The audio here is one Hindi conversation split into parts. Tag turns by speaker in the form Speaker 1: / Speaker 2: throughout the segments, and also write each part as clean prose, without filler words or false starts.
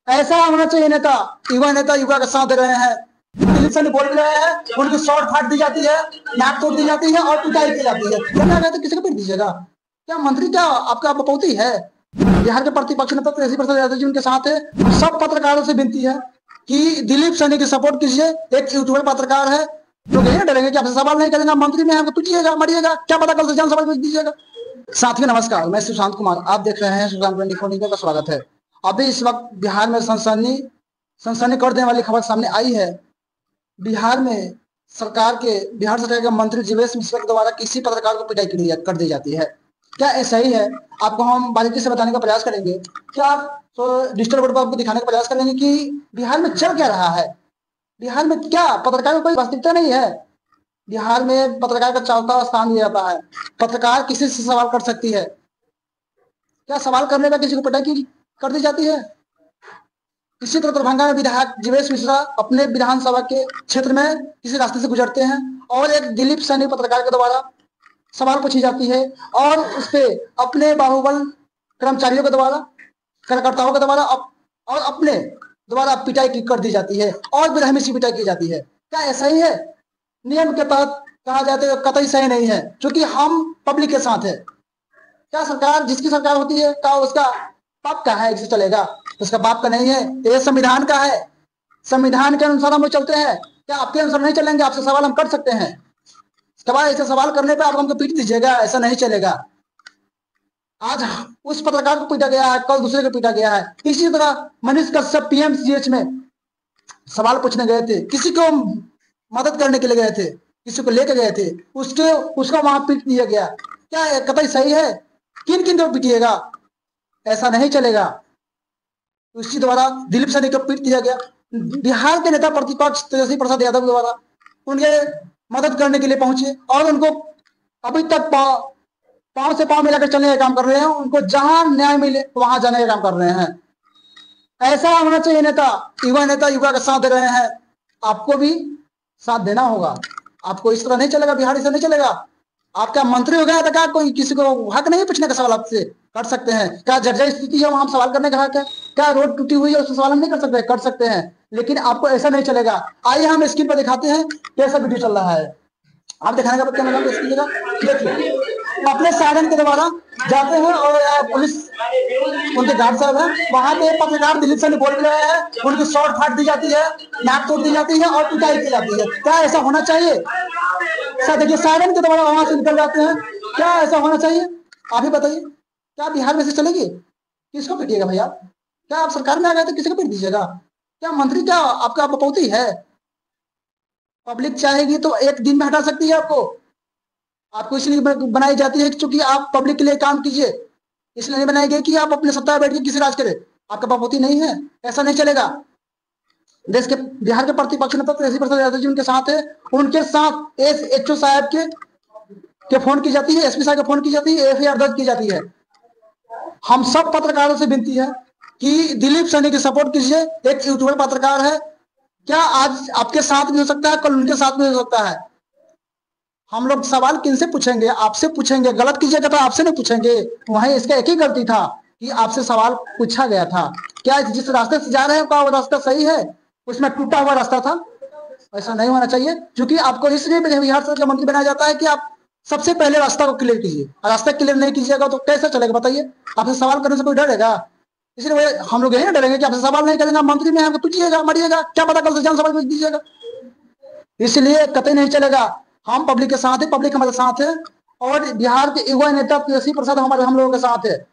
Speaker 1: ऐसा होना चाहिए नेता युवा का साथ दे रहे हैं, दिलीप सैनी बोल रहे हैं, उनकी शॉर्ट फाट दी जाती है, नाक तोड़ दी जाती है और पिटाई की जाती है। क्या कहते किसी को पीट दीजिएगा? क्या मंत्री क्या आपका बपौती है? बिहार के प्रतिपक्ष नेता तेजस्वी प्रसाद यादव जी उनके साथ है। सब पत्रकारों से विनती है कि दिलीप सैनी की सपोर्ट कीजिए। एक यूट्यूबर पत्रकार है, लोग यही डरेंगे कि आपसे सवाल नहीं करेंगे, मंत्री में हमको पीटिएगा, मरिएगा, क्या पता कल से जनसभा भेज दीजिएगा। साथियों नमस्कार, मैं सुशांत कुमार, आप देख रहे हैं सुशांत 24 का स्वागत है। अभी इस वक्त बिहार में सनसनी कर देने वाली खबर सामने आई है। बिहार सरकार के मंत्री जीवेश मिश्रा के द्वारा किसी पत्रकार को पिटाई कर दी जाती है। क्या ऐसा ही है? आपको हम बारीकी से बताने का प्रयास करेंगे। क्या आप तो डिजिटल बोर्ड पर आपको दिखाने का प्रयास करेंगे कि बिहार में चल क्या रहा है। बिहार में क्या पत्रकार को कोई वास्तविकता नहीं है। बिहार में पत्रकार का चौथा स्थान दिया जाता है। पत्रकार किसी से सवाल कर सकती है, क्या सवाल करने पर किसी को पिटाई कर दी जाती है? इसी तरह दरभंगा में विधायक जीवेश मिश्रा अपने विधानसभा के क्षेत्र में किसी रास्ते से गुजरते हैं और एक दिलीप सैनी पत्रकार के द्वारा सवाल पूछी जाती है और उस पे अपने बाहुबल कर्मचारियों के द्वारा, कार्यकर्ताओं के द्वारा और अपने द्वारा पिटाई कर दी जाती है और बेरहमी से पिटाई की जाती है। क्या ऐसा ही है? नियम के तहत कहा जाता है कतई सही नहीं है, क्योंकि हम पब्लिक के साथ है। क्या सरकार जिसकी सरकार होती है क्या उसका बाप का है, इससे चलेगा? उसका बाप का नहीं है, तो ये संविधान का है। संविधान के अनुसार हम लोग चलते हैं। क्या आपके अनुसार नहीं चलेंगे? आपसे सवाल हम कर सकते हैं। ऐसे सवाल करने पे आप हमको पीट दीजिएगा, ऐसा नहीं चलेगा। आज उस पत्रकार को पीटा गया है, कल दूसरे को पीटा गया है। इसी तरह मनीष कश्यप पीएमसीएच में सवाल पूछने गए थे, किसी को मदद करने के लिए गए थे, किसी को लेकर गए थे, उसका वहां पीट दिया गया। क्या कतई सही है? किन किन को पीटिएगा? ऐसा नहीं चलेगा। उसके द्वारा दिलीप सैनी को पीट दिया गया। बिहार के नेता प्रतिपक्ष तेजस्वी प्रसाद यादव द्वारा उनके मदद करने के लिए पहुंचे और उनको अभी तक पांव से पांव मिलाकर चलने का काम कर रहे हैं। उनको जहां न्याय मिले वहां जाने का काम कर रहे हैं। ऐसा होना चाहिए नेता युवा का साथ दे रहे हैं, आपको भी साथ देना होगा। आपको इस तरह नहीं चलेगा, बिहार से नहीं चलेगा। आपका मंत्री हो गया तो क्या कोई किसी को हक नहीं पूछने का? सवाल आपसे कर सकते हैं। क्या जर्जर स्थिति है वहां सवाल करने का हक है? क्या रोड टूटी हुई है उससे सवाल हम नहीं कर सकते हैं, लेकिन आपको ऐसा नहीं चलेगा। आइए हम स्क्रीन पर दिखाते हैं कैसा वीडियो चल रहा है। आप दिखाने का क्या मतलब स्क्रीन का देखिए। अपने साधन के द्वारा जाते हैं और पुलिस उनके गार्ड साहब है वहां पे, पत्रकार दिलीप सैनी बोल रहे हैं, उनकी शॉर्ट फाट दी जाती है, नाक तोड़ दी जाती है और पिटाई की जाती है। क्या ऐसा होना चाहिए? सर देखिए, साधन के द्वारा वहां से निकल जाते हैं। क्या ऐसा होना चाहिए? आप ही बताइए, क्या बिहार में से चलेगी? किसको पीटिएगा भैया? क्या आप सरकार में आ गए तो किसी को पीट दीजिएगा? क्या मंत्री क्या आपका बपौती है? पब्लिक चाहेगी तो एक दिन में हटा सकती है आपको इसलिए बनाई जाती है क्योंकि आप पब्लिक के लिए काम कीजिए। इसलिए नहीं बनाई गई कि आप अपने सत्ता बैठ के किसी राज करे। आपका बपौती नहीं है, ऐसा नहीं चलेगा। बिहार के प्रतिपक्ष नेता तेजस्वी प्रसाद यादव जी उनके साथ है। उनके साथ एसएचओ साहब के फोन की जाती है, एसपी साहब के फोन की जाती है, एफआईआर दर्ज की जाती है। हम सब पत्रकारों से विनती है कि दिलीप सैनी की सपोर्ट कीजिए। एक यूट्यूबर पत्रकार है, क्या आज आपके साथ भी हो सकता है, कल उनके साथ भी हो सकता है। हम लोग सवाल किनसे पूछेंगे? आपसे पूछेंगे। गलत कीजिएगा तो आपसे नहीं पूछेंगे। वहीं इसका एक ही गलती था कि आपसे सवाल पूछा गया था। क्या जिस रास्ते से जा रहे हैं क्या वो रास्ता सही है? उसमें टूटा हुआ रास्ता था। ऐसा नहीं होना चाहिए, क्योंकि आपको इसलिए बिहार सरकार का मंत्री बनाया जाता है कि आप सबसे पहले रास्ता को क्लियर कीजिए। रास्ता क्लियर नहीं कीजिएगा तो कैसे चलेगा बताइए? आपसे सवाल करने से कोई डरेगा? इसलिए हम लोग यही डरेंगे कि आपसे सवाल नहीं करेंगे, मंत्री में हमको पीटिएगा, मरिएगा, क्या पता कल से जनसभा भेज दीजिएगा। इसलिए कतई नहीं चलेगा। हम पब्लिक के साथ है, पब्लिक हमारे साथ है और बिहार के युवा नेता तेजस्वी प्रसाद हम लोगों के साथ है।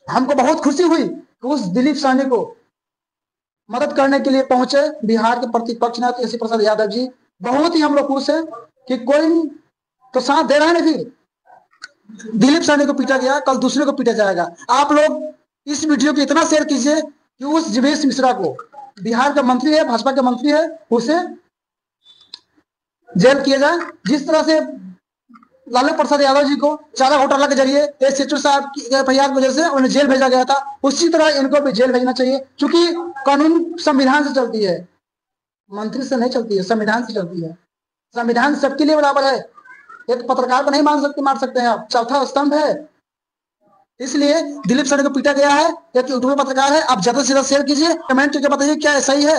Speaker 1: हमको बहुत खुशी हुई कि उस दिलीप सैनी को मदद करने के लिए पहुंचे बिहार के प्रतिपक्ष नेता तेजस्वी प्रसाद यादव जी। बहुत ही हम लोग खुश है कि कोई तो साथ दे रहा है ना। फिर दिलीप सैनी को पीटा गया, कल दूसरे को पीटा जाएगा। आप लोग इस वीडियो को इतना शेयर कीजिए कि उस जीवेश मिश्रा को, बिहार का मंत्री है, भाजपा के मंत्री है, उसे जेल किया जाए। जिस तरह से लालू प्रसाद यादव जी को चारा घोटाला के जरिए एसएचओ साहब की एफआईआर की वजह से उन्हें जेल भेजा गया था, उसी तरह इनको भी जेल भेजना चाहिए, क्योंकि कानून संविधान से चलती है, मंत्री से नहीं चलती है, संविधान से चलती है। संविधान सबके लिए बराबर है। एक पत्रकार को नहीं मार सकते हैं आप, चौथा स्तंभ है। इसलिए दिलीप सर को पीटा गया है। एक यूट्यूब पत्रकार है, आप ज्यादा से ज्यादा शेयर कीजिए, कमेंट करके बताइए क्या ऐसा ही है,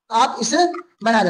Speaker 1: आप इसे बना